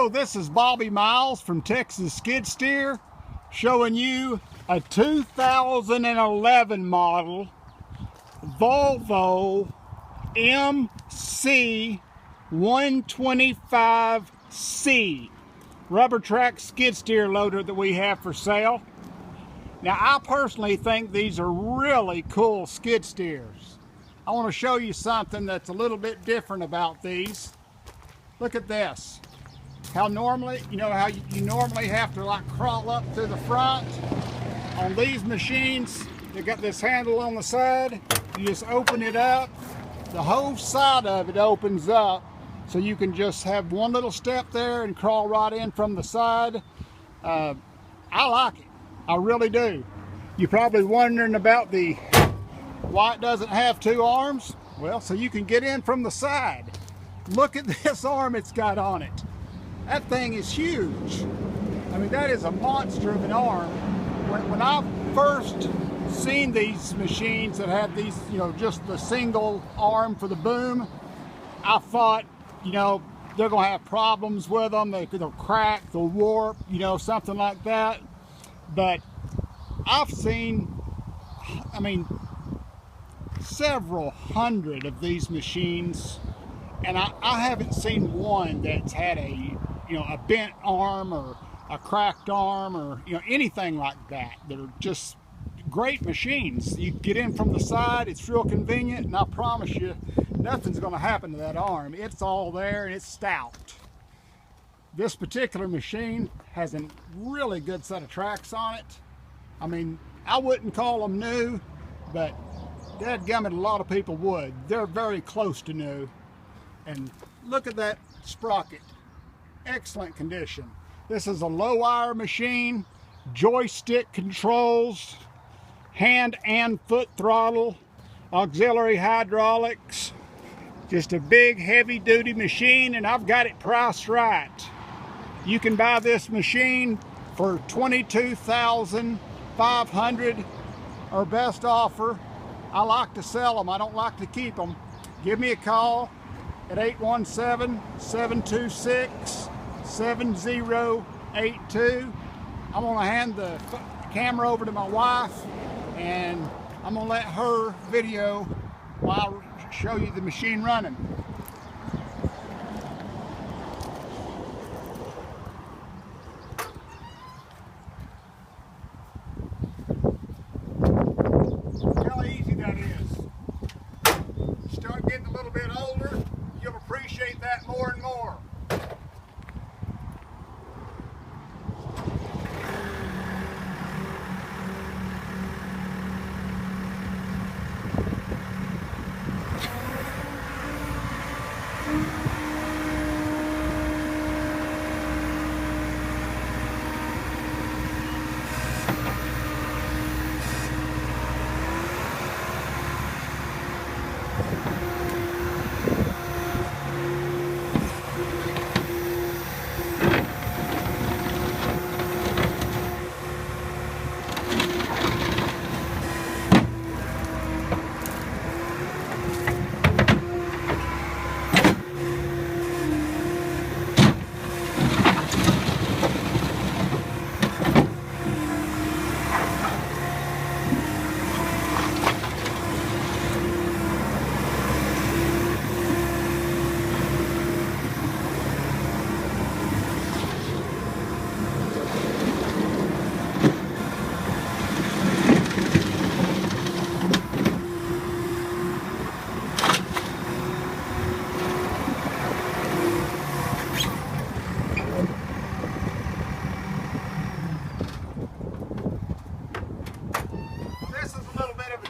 Hello, this is Bobby Miles from Texas Skid Steer showing you a 2011 model Volvo MCT125C rubber track skid steer loader that we have for sale. Now, I personally think these are really cool skid steers. I want to show you something that's a little bit different about these. Look at this. How normally, how you normally have to like crawl up to the front. On these machines, they got this handle on the side. You just open it up. The whole side of it opens up, so you can just have one little step there and crawl right in from the side. I like it. I really do. You're probably wondering about why it doesn't have two arms. Well, so you can get in from the side. Look at this arm it's got on it. That thing is huge. I mean, that is a monster of an arm. When I first seen these machines that had these, just the single arm for the boom, I thought, they're gonna have problems with them. They'll crack, they'll warp, something like that. But I've seen, several hundred of these machines, and I haven't seen one that's had a bent arm or a cracked arm or anything like that. They're just great machines. You get in from the side, it's real convenient, and I promise you nothing's going to happen to that arm. It's all there and it's stout. This particular machine has a really good set of tracks on it. I wouldn't call them new, but dadgummit, a lot of people would. They're very close to new. And look at that sprocket. Excellent condition. This is a low wire machine, joystick controls, hand and foot throttle, auxiliary hydraulics. Just a big heavy duty machine, and I've got it priced right. You can buy this machine for $22,500, our best offer. I like to sell them, I don't like to keep them. Give me a call at 817-726-7082. I'm going to hand the camera over to my wife, and I'm going to let her video while I show you the machine running. How easy that is. You start getting a little bit older, you'll appreciate that more and more.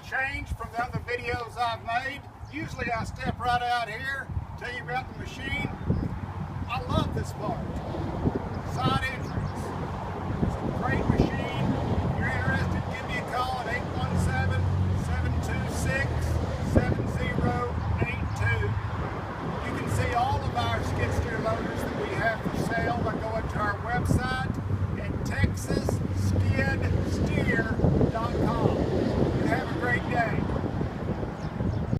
Change from the other videos I've made. Usually I step right out here, tell you about the machine. I love this part.